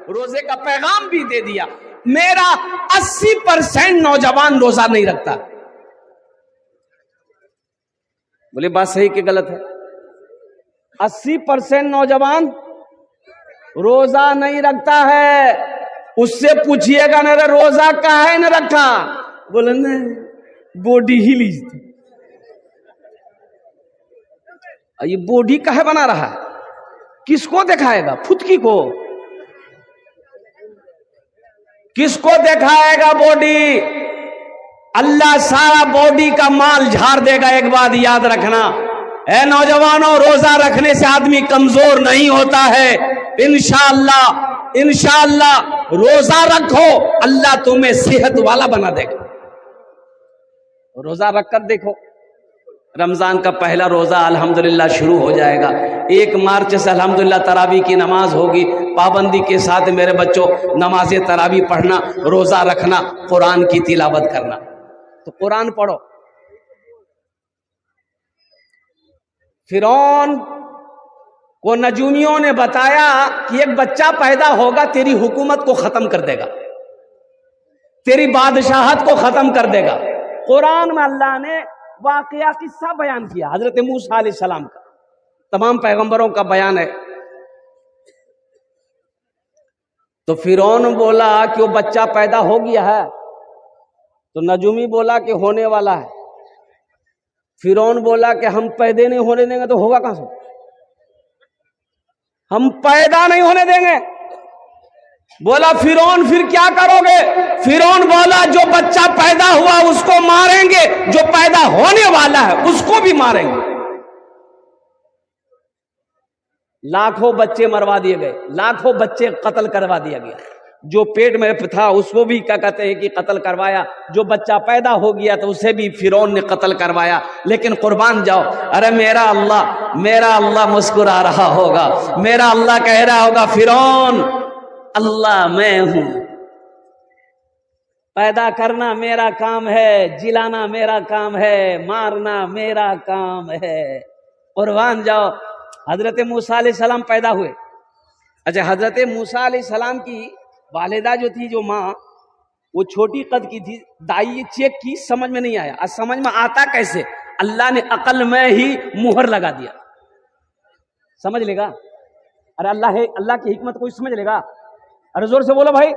روزے کا پیغام بھی دے دیا. میرا 80% نوجوان روزہ نہیں رکھتا. بولے بات صحیح کہ غلط ہے؟ 80% نوجوان روزہ نہیں رکھتا ہے. اس سے پوچھئے گا نا روزہ کاہے نہ رکھا؟ بولے نا بوڈی ہی لی تھی. یہ بوڈی کاہے بنا رہا ہے؟ کس کو دکھائے گا؟ پھتکی کو؟ کس کو دکھائے گا بوڈی؟ اللہ سارا بوڈی کا مال جھاڑ دے گا. ایک بات یاد رکھنا اے نوجوانوں، روزہ رکھنے سے آدمی کمزور نہیں ہوتا ہے. انشاءاللہ روزہ رکھو، اللہ تمہیں صحت والا بنا دے گا. روزہ رکھ کر دیکھو. رمضان کا پہلا روزہ الحمدللہ شروع ہو جائے گا. 1 مارچ سے الحمدللہ تراویح کی نماز ہوگی. پابندی کے ساتھ میرے بچوں نماز تراویح پڑھنا، روزہ رکھنا، قرآن کی تلاوت کرنا. تو قرآن پڑھو. فرعون کو نجومیوں نے بتایا کہ ایک بچہ پیدا ہوگا تیری حکومت کو ختم کر دے گا، تیری بادشاہت کو ختم کر دے گا. قرآن میں اللہ نے واقعہ قصہ بیان کیا حضرت موسیٰ علیہ السلام کا. تمام پیغمبروں کا بیان ہے. تو فرعون بولا کہ وہ بچہ پیدا ہو گیا ہے، تو نجومی بولا کہ ہونے والا ہے. فرعون بولا کہ ہم پیدا نہیں ہونے دیں گے. تو ہوگا کہاں سے؟ ہم پیدا نہیں ہونے دیں گے. بولا فرعون پھر کیا کرو گے؟ فرعون بولا جو بچہ پیدا ہوا اس کو ماریں گے، جو پیدا ہونے والا ہے اس کو بھی ماریں گے. لاکھوں بچے مروا دیے گئے، لاکھوں بچے قتل کروا دیا گیا. جو پیٹ میں تھا اس کو بھی کیا کہتے ہیں کہ قتل کروایا. جو بچہ پیدا ہو گیا تو اسے بھی فرعون نے قتل کروایا. لیکن قربان جاؤ، ارے میرا اللہ مسکرا رہا ہوگا، میرا اللہ کہہ رہا ہوگا فرعون اللہ میں ہوں. پیدا کرنا میرا کام ہے، جلانا میرا کام ہے، مارنا میرا کام ہے. قربان جاؤ. حضرت موسیٰ علیہ السلام پیدا ہوئے. اچھا، حضرت موسیٰ علیہ السلام کی والدہ جو تھی، جو ماں، وہ چھوٹی قد کی تھی. دائی چیک کی، سمجھ میں نہیں آیا. سمجھ میں آتا کیسے؟ اللہ نے عقل میں ہی مہر لگا دیا. سمجھ لے گا؟ ارے اللہ کی حکمت کوئی سمجھ لے گا؟ ارے زور سے بولو بھائی.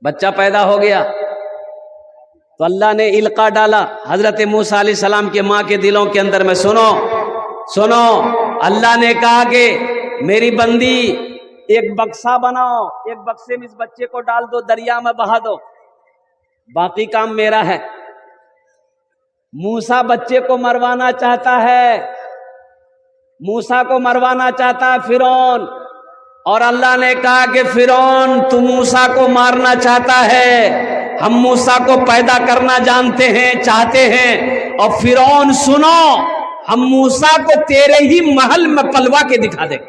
بچہ پیدا ہو گیا تو اللہ نے القا ڈالا حضرت موسیٰ علیہ السلام کے ماں کے دلوں کے اندر میں. سنو اللہ نے کہا کہ میری بندی ایک بکسا بناؤ، ایک بکسے میں اس بچے کو ڈال دو، دریا میں بہا دو، باقی کام میرا ہے. موسیٰ بچے کو مروانا چاہتا ہے، موسیٰ کو مروانا چاہتا ہے فرعون. اور اللہ نے کہا کہ فرعون تو موسیٰ کو مارنا چاہتا ہے، ہم موسیٰ کو پیدا کرنا جانتے ہیں، چاہتے ہیں. اور فرعون سنو، ہم موسیٰ کو تیرے ہی محل میں پلوا کے دکھا دیں.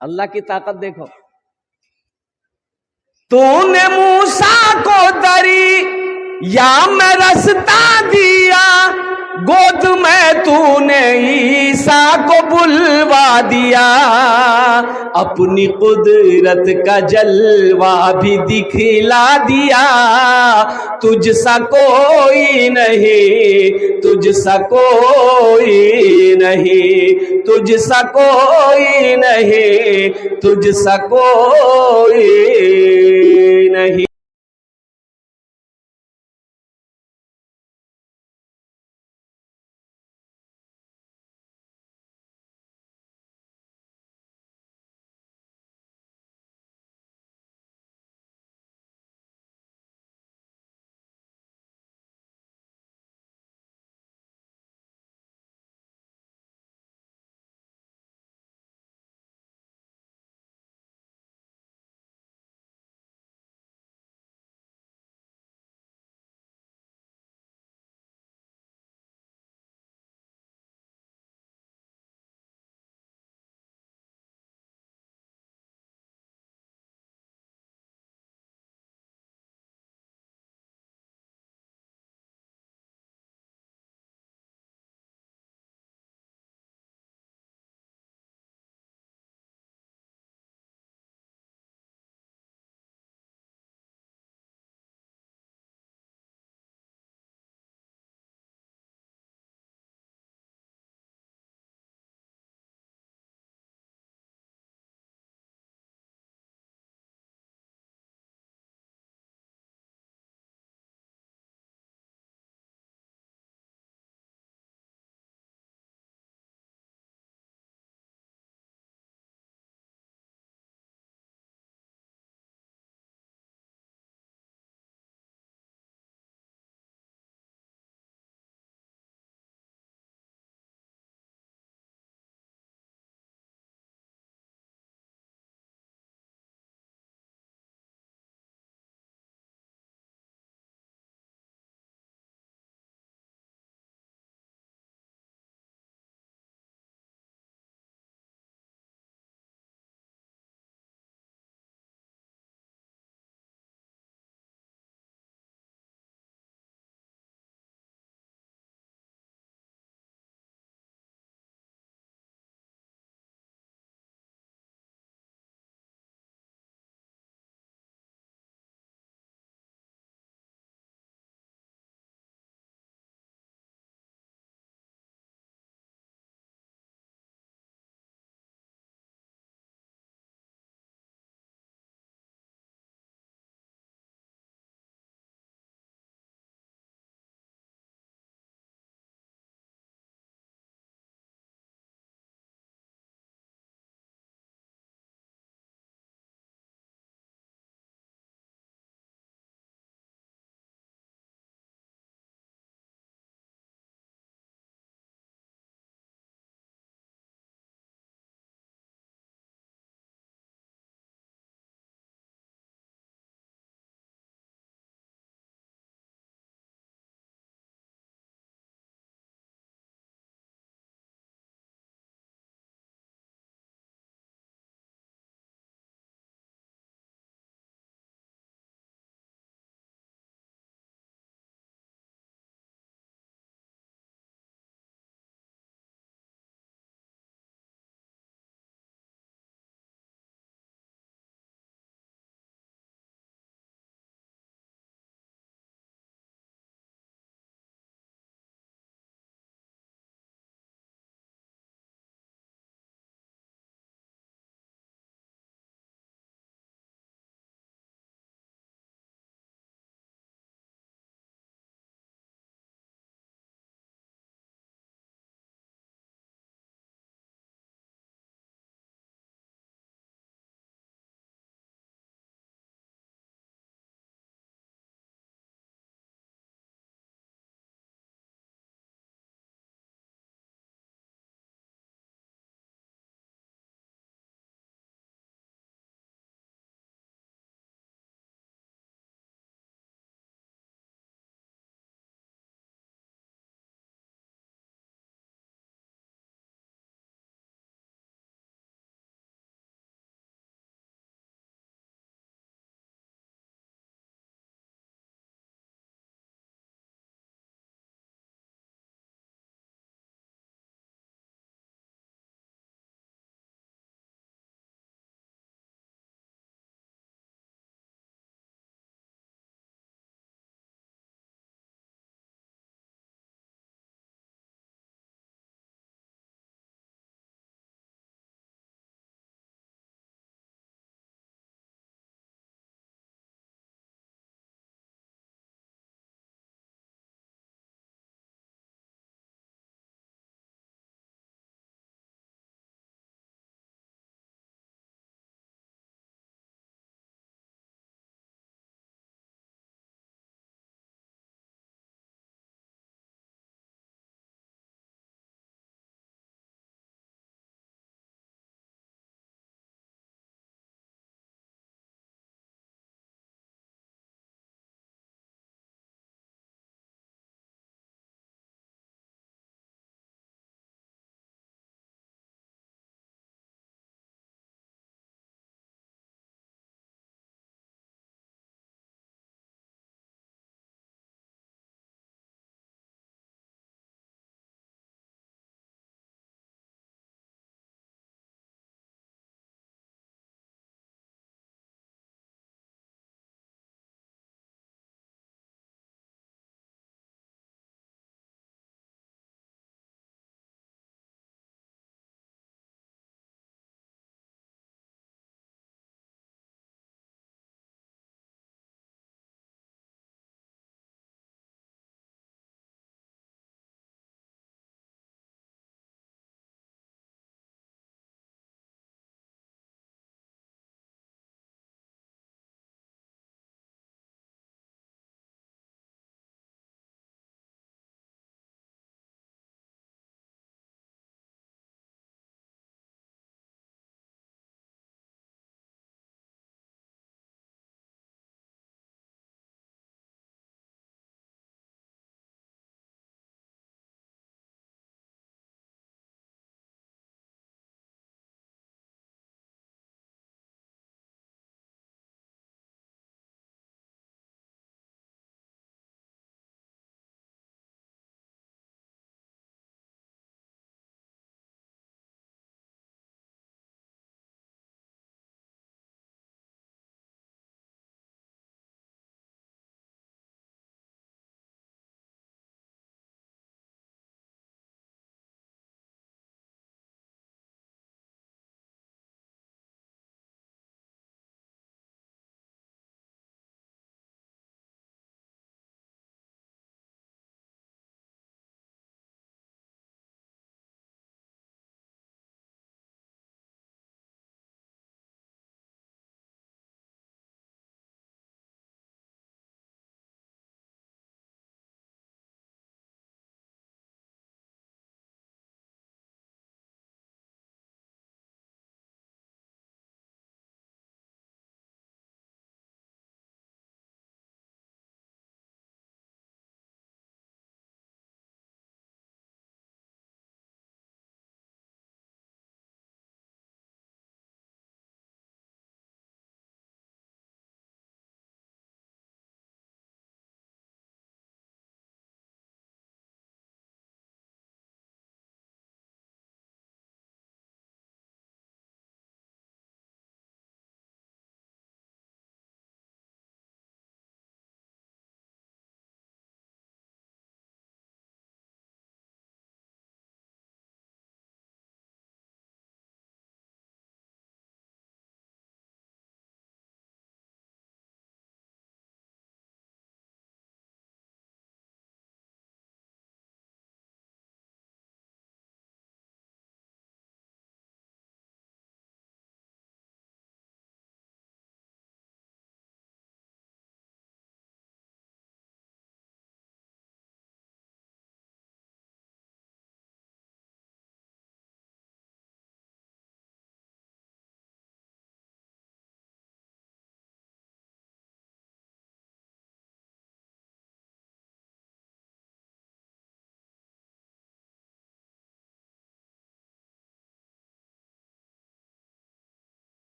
اللہ کی طاقت دیکھو. تو نے موسیٰ کو دریا میں رستہ دیا، گود میں تو نے عیسیٰ کو بلوا دیا، اپنی قدرت کا جلوہ بھی دکھلا دیا. تجھ سا کوئی نہیں، تجھ سا کوئی نہیں، تجھ سا کوئی نہیں، تجھ سا کوئی نہیں.